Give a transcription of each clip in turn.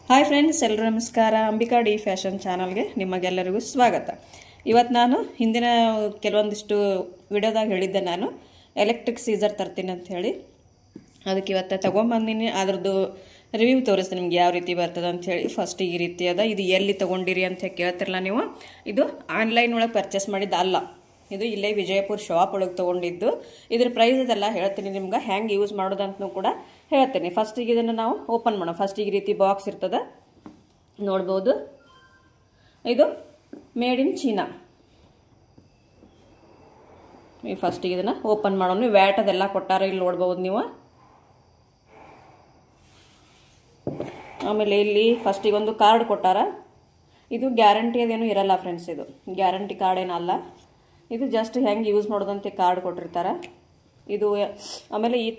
Hi friends, ಎಲ್ಲರೂ ನಮಸ್ಕಾರ. Ambika D fashion ಚಾನಲ್ಗೆ ನಿಮಗೆಲ್ಲರಿಗೂ ಸ್ವಾಗತ. ಇವತ್ತು ನಾನು ಹಿಂದಿನ ಕೆಲವೊಂದಿಷ್ಟು ವಿಡಿಯೋದಾಗ ಹೇಳಿದ್ದೆ, ನಾನು ಎಲೆಕ್ಟ್ರಿಕ್ ಸೀಸರ್ ತರ್ತೀನಿ ಅಂತ ಹೇಳಿ. ಅದಕ್ಕೆ ಇವತ್ತು ತೊಗೊಂಬಂದಿನಿ. ಅದ್ರದ್ದು ರಿವ್ಯೂ ತೋರಿಸ್ತೀನಿ ನಿಮ್ಗೆ ಯಾವ ರೀತಿ ಬರ್ತದೆ ಅಂತ ಹೇಳಿ. ಫಸ್ಟ್ ಈ ರೀತಿ ಅದ. ಇದು ಎಲ್ಲಿ ತೊಗೊಂಡಿರಿ ಅಂತ ಕೇಳ್ತಿರಲ್ಲ ನೀವು. ಇದು ಆನ್ಲೈನ್ ಒಳಗೆ ಪರ್ಚೇಸ್ ಮಾಡಿದ್ದು ಅಲ್ಲ, ಇದು ಇಲ್ಲೇ ವಿಜಯಪುರ ಶಾಪ್ ಒಳಗೆ ತೊಗೊಂಡಿದ್ದು. ಇದ್ರ ಪ್ರೈಸ್ ಅದೆಲ್ಲ ಹೇಳ್ತೀನಿ ನಿಮ್ಗೆ, ಹೆಂಗೆ ಯೂಸ್ ಮಾಡೋದಂತನೂ ಕೂಡ ಹೇಳ್ತೀನಿ. ಫಸ್ಟಿಗೆ ಇದನ್ನು ನಾವು ಓಪನ್ ಮಾಡೋಣ. ಫಸ್ಟಿಗೆ ಈ ರೀತಿ ಬಾಕ್ಸ್ ಇರ್ತದೆ, ನೋಡ್ಬೋದು. ಇದು ಮೇಡ್ ಇನ್ ಚೀನಾ. ಈ ಫಸ್ಟಿಗೆ ಇದನ್ನು ಓಪನ್ ಮಾಡೋಣ. ವ್ಯಾಟ್ ಅದೆಲ್ಲ ಕೊಟ್ಟಾರ, ಇಲ್ಲಿ ನೋಡ್ಬೋದು ನೀವು. ಆಮೇಲೆ ಇಲ್ಲಿ ಫಸ್ಟಿಗೆ ಒಂದು ಕಾರ್ಡ್ ಕೊಟ್ಟಾರ. ಇದು ಗ್ಯಾರಂಟಿ ಅದೇನು ಇರಲ್ಲ ಫ್ರೆಂಡ್ಸ್, ಇದು ಗ್ಯಾರಂಟಿ ಕಾರ್ಡ್ ಏನಲ್ಲ. ಇದು ಜಸ್ಟ್ ಹೆಂಗೆ ಯೂಸ್ ಮಾಡೋದಂತೆ ಕಾರ್ಡ್ ಕೊಟ್ಟಿರ್ತಾರೆ. ಇದು ಆಮೇಲೆ ಈ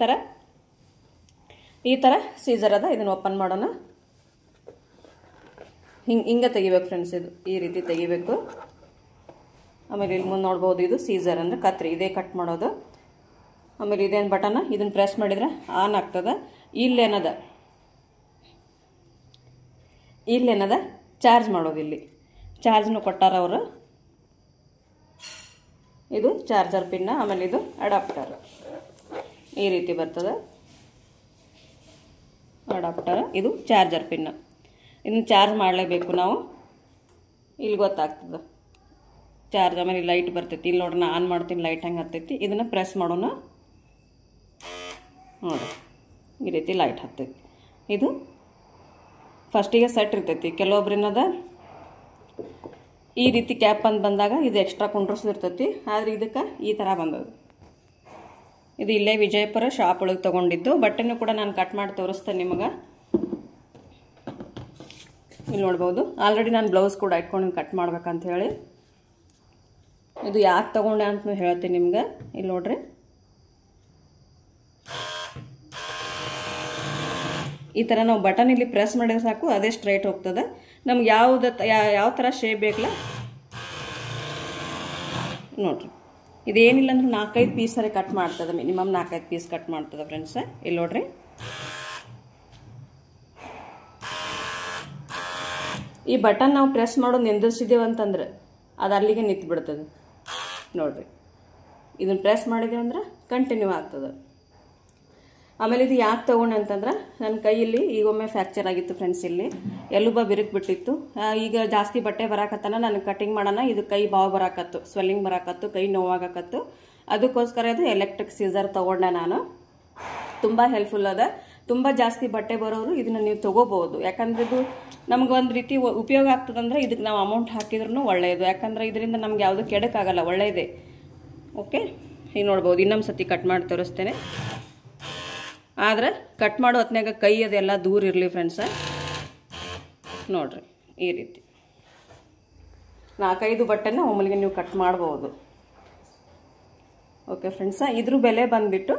ಥರ ಸೀಸರ್ ಅದ. ಇದನ್ನು ಓಪನ್ ಮಾಡೋಣ. ಹಿಂಗೆ ತೆಗಿಬೇಕು ಫ್ರೆಂಡ್ಸ್, ಇದು ಈ ರೀತಿ ತೆಗಿಬೇಕು. ಆಮೇಲೆ ಇಲ್ಲಿ ಮುಂದೆ ನೋಡ್ಬೋದು, ಇದು ಸೀಸರ್ ಅಂದರೆ ಕತ್ರಿ, ಇದೇ ಕಟ್ ಮಾಡೋದು. ಆಮೇಲೆ ಇದೇನು ಬಟನ್, ಇದನ್ನು ಪ್ರೆಸ್ ಮಾಡಿದ್ರೆ ಆನ್ ಆಗ್ತದೆ. ಇಲ್ಲೇನದ ಚಾರ್ಜ್ ಮಾಡೋದು. ಇಲ್ಲಿ ಚಾರ್ಜ್ನು ಕೊಟ್ಟಾರ ಅವರು. ಇದು ಚಾರ್ಜರ್ ಪಿನ್ನ. ಆಮೇಲೆ ಇದು ಅಡಾಪ್ಟರ್, ಈ ರೀತಿ ಬರ್ತದೆ ಅಡಾಪ್ಟರ್. ಇದು ಚಾರ್ಜರ್ ಪಿನ್ನ. ಇದನ್ನು ಚಾರ್ಜ್ ಮಾಡಲೇಬೇಕು ನಾವು. ಇಲ್ಲಿ ಗೊತ್ತಾಗ್ತದೆ ಚಾರ್ಜ್. ಆಮೇಲೆ ಲೈಟ್ ಬರ್ತೈತಿ. ಇಲ್ಲಿ ನೋಡ್ರಿ, ನಾನು ಆನ್ ಮಾಡ್ತೀನಿ, ಲೈಟ್ ಹಂಗೆ ಹತ್ತೈತಿ. ಇದನ್ನು ಪ್ರೆಸ್ ಮಾಡೋಣ, ನೋಡಿರಿ ಈ ರೀತಿ ಲೈಟ್ ಹತ್ತೈತಿ. ಇದು ಫಸ್ಟಿಗೆ ಸೆಟ್ ಇರ್ತೈತಿ. ಕೆಲವೊಬ್ರಿನದ ಈ ರೀತಿ ಕ್ಯಾಪ್ ಅಂತ ಬಂದಾಗ ಇದು ಎಕ್ಸ್ಟ್ರಾ ಕುಂಡ್ರಸಿರ್ತೈತಿ. ಆದರೆ ಇದಕ್ಕೆ ಈ ಥರ ಬಂದದು. ಇದು ಇಲ್ಲೇ ವಿಜಯಪುರ ಶಾಪ್ ಒಳಗೆ ತೊಗೊಂಡಿದ್ದು. ಬಟ್ಟೆನೂ ಕೂಡ ನಾನು ಕಟ್ ಮಾಡಿ ತೋರಿಸ್ತೇನೆ ನಿಮಗೆ. ಇಲ್ಲಿ ನೋಡ್ಬೋದು, ಆಲ್ರೆಡಿ ನಾನು ಬ್ಲೌಸ್ ಕೂಡ ಇಟ್ಕೊಂಡು ಕಟ್ ಮಾಡ್ಬೇಕಂತ ಹೇಳಿ. ಇದು ಯಾಕೆ ತೊಗೊಂಡೆ ಅಂತ ಹೇಳ್ತೀನಿ ನಿಮ್ಗೆ. ಇಲ್ಲಿ ನೋಡ್ರಿ, ಈ ಥರ ನಾವು ಬಟನ್ ಇಲ್ಲಿ ಪ್ರೆಸ್ ಮಾಡಿದ್ರೆ ಸಾಕು, ಅದೇ ಸ್ಟ್ರೈಟ್ ಹೋಗ್ತದೆ. ನಮ್ಗೆ ಯಾವ ಥರ ಶೇಪ್ ಬೇಕಲ್ಲ ನೋಡ್ರಿ. ಇದೇನಿಲ್ಲ ಅಂದ್ರೆ 4-5 ಪೀಸರೇ ಕಟ್ ಮಾಡ್ತದೆ, ಮಿನಿಮಮ್ 4-5 ಪೀಸ್ ಕಟ್ ಮಾಡ್ತದೆ ಫ್ರೆಂಡ್ಸ್. ಇಲ್ಲಿ ನೋಡ್ರಿ, ಈ ಬಟನ್ ನಾವು ಪ್ರೆಸ್ ಮಾಡೋದು ನಿಂದಿಸಿದೇವು ಅಂತಂದ್ರೆ ಅದು ಅಲ್ಲಿಗೆ ನಿಂತು ಬಿಡ್ತದೆ ನೋಡ್ರಿ. ಇದನ್ನು ಪ್ರೆಸ್ ಮಾಡಿದೇವೆ ಅಂದ್ರೆ ಕಂಟಿನ್ಯೂ ಆಗ್ತದೆ. ಆಮೇಲೆ ಇದು ಯಾಕೆ ತೊಗೊಂಡೆ ಅಂತಂದ್ರೆ, ನನ್ನ ಕೈಯಲ್ಲಿ ಈಗೊಮ್ಮೆ ಫ್ರ್ಯಾಕ್ಚರ್ ಆಗಿತ್ತು ಫ್ರೆಂಡ್ಸ್. ಇಲ್ಲಿ ಎಲುಬ ಬಿರುಕು ಬಿಟ್ಟಿತ್ತು. ಈಗ ಜಾಸ್ತಿ ಬಟ್ಟೆ ಬರಾಕತ್ತನ, ನನಗೆ ಕಟಿಂಗ್ ಮಾಡೋಣ. ಇದು ಕೈ ಬಾವು ಬರಾಕತ್ತು, ಸ್ವೆಲ್ಲಿಂಗ್ ಬರಾಕತ್ತು, ಕೈ ನೋವಾಗಕತ್ತು. ಅದಕ್ಕೋಸ್ಕರ ಇದು ಎಲೆಕ್ಟ್ರಿಕ್ ಸೀಸರ್ ತೊಗೊಂಡೆ ನಾನು. ತುಂಬ ಹೆಲ್ಪ್ಫುಲ್ ಅದ. ತುಂಬ ಜಾಸ್ತಿ ಬಟ್ಟೆ ಬರೋರು ಇದನ್ನು ನೀವು ತೊಗೋಬೋದು. ಯಾಕಂದ್ರೆ ಇದು ನಮ್ಗೆ ಒಂದು ರೀತಿ ಉಪಯೋಗ ಆಗ್ತದಂದ್ರೆ ಇದಕ್ಕೆ ನಾವು ಅಮೌಂಟ್ ಹಾಕಿದ್ರೂ ಒಳ್ಳೆಯದು. ಯಾಕಂದ್ರೆ ಇದರಿಂದ ನಮ್ಗೆ ಯಾವುದು ಕೆಡಕಾಗಲ್ಲ, ಒಳ್ಳೆಯದೇ. ಓಕೆ, ಈಗ ನೋಡ್ಬೋದು. ಇನ್ನೊಂದು ಸತಿ ಕಟ್ ಮಾಡಿ ತೋರಿಸ್ತೇನೆ. ಆದ್ರೆ ಕಟ್ ಮಾಡೋ ಹೊತ್ನಾಗ ಕೈ ಅದೆಲ್ಲ ದೂರ ಇರಲಿ ಫ್ರೆಂಡ್ಸ. ನೋಡ್ರಿ ಈ ರೀತಿ 4-5 ಬಟ್ಟೆನ ಒಮ್ಮಲಿಗೆ ನೀವು ಕಟ್ ಮಾಡ್ಬೋದು. ಓಕೆ ಫ್ರೆಂಡ್ಸ, ಇದ್ರ ಬೆಲೆ ಬಂದುಬಿಟ್ಟು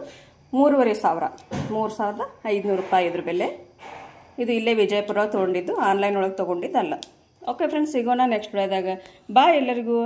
3,500 ರೂಪಾಯಿ ಇದ್ರ ಬೆಲೆ. ಇದು ಇಲ್ಲೇ ವಿಜಯಪುರ ತೊಗೊಂಡಿದ್ದು, ಆನ್ಲೈನ್ ಒಳಗೆ ತೊಗೊಂಡಿದ್ದು ಅಲ್ಲ. ಓಕೆ ಫ್ರೆಂಡ್ಸ್, ಸಿಗೋಣ ನೆಕ್ಸ್ಟ್ ವಿಡಿಯೋದಾಗ. ಬಾಯ್ ಎಲ್ಲರಿಗೂ.